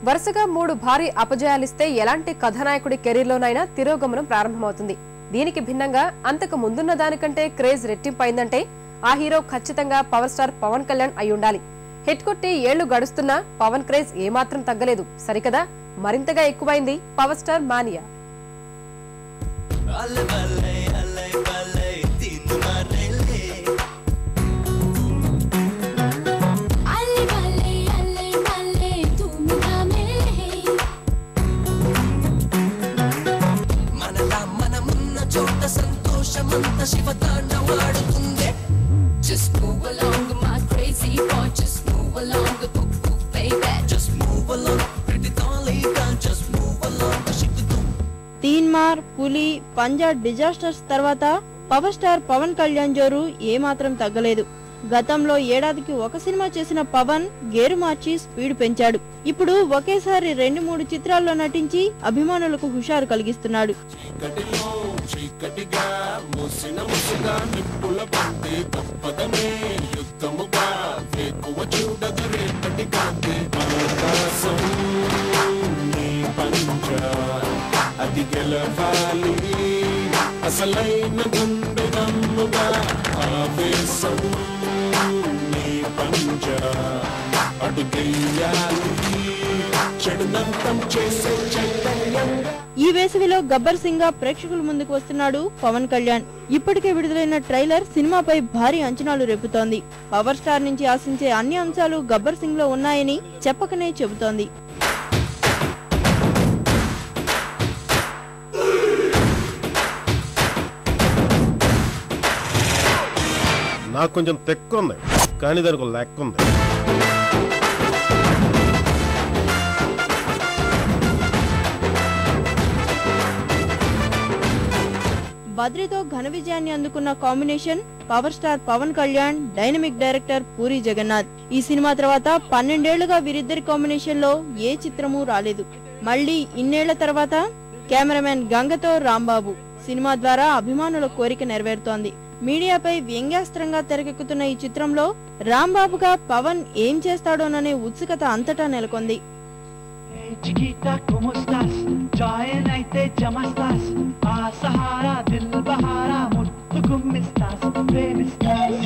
వరుసగా 3 భారీ అపజయాలిస్తే ఎలాంటి కథానాయకుడి కెరీర్లోనైనా తిరోగమనం ప్రారంభమవుతుంది. దీనికి భిన్నంగా అంతకు ముందున్న దానికంటే క్రేజ్ రెట్టింపైందంటే ఆ హీరో ఖచ్చితంగా పవర్ స్టార్ పవన్ కళ్యాణ్ అయి ఉండాలి. హిట్ కొట్టి ఏళ్లు గడుస్తున్నా పవన్ క్రేజ్ ఏమాత్రం తగ్గలేదు. సరికదా, మరింతగా ఎక్కువైంది power star mania. Just move along, my crazy boy. Just move along, baby. Just move along, pretty dolly, just move along. Teenmaar, Puli, Punjab disasters తర్వాత పవర్ స్టార్ పవన్ కళ్యాణ్ జోరు ఏమాత్రం తగ్గలేదు. గతంలో ఏడాదికి ఒక సినిమా చేసిన పవన్ గేరు మార్చి స్పీడ్ పెంచాడు. ఇప్పుడు ఒకేసారి 2-3 చిత్రాల్లో నటించి అభిమానులకు హుషారు కలిగిస్తున్నాడు. ఈ వేసవిలో గబ్బర్ సింగ్ గా ప్రేక్షకుల ముందుకు వస్తున్నాడు పవన్ కళ్యాణ్. ఇప్పటికే విడుదలైన ట్రైలర్ సినిమాపై భారీ అంచనాలు రేపుతోంది. పవర్ స్టార్ నుంచి ఆశించే అన్ని అంశాలు గబ్బర్ సింగ్ లో ఉన్నాయని చెప్పకనే చెబుతోంది. నాకు కొంచెం తెక్కు ఉంది, కానీ దానికి ఒక లెక్క ఉంది. బద్రీతో ఘన విజయాన్ని అందుకున్న combination power star Pawan Kalyan, dynamic director Puri Jagannadh. ఈ సినిమా తర్వాత 12 ఏళ్లుగా వీరిద్దరి కాంబినేషన్ లో ఏ చిత్రమూ రాలేదు. మళ్లీ ఇన్నేళ్ల తర్వాత కెమెరామెన్ గంగతో రాంబాబు సినిమా ద్వారా అభిమానుల కోరిక నెరవేరుతోంది. మీడియాపై వ్యంగ్యాస్త్రంగా తెరకెక్కుతున్న ఈ చిత్రంలో రాంబాబుగా పవన్ ఏం చేస్తాడోననే ఉత్సుకత అంతటా నెలకొంది. Chiquita, ¿cómo estás? Join అయితే జమస్తాస్ ఆ సహారా దిల్ బహారా ముద్దు గుమ్మిస్తాస్ ప్రేమిస్తాస్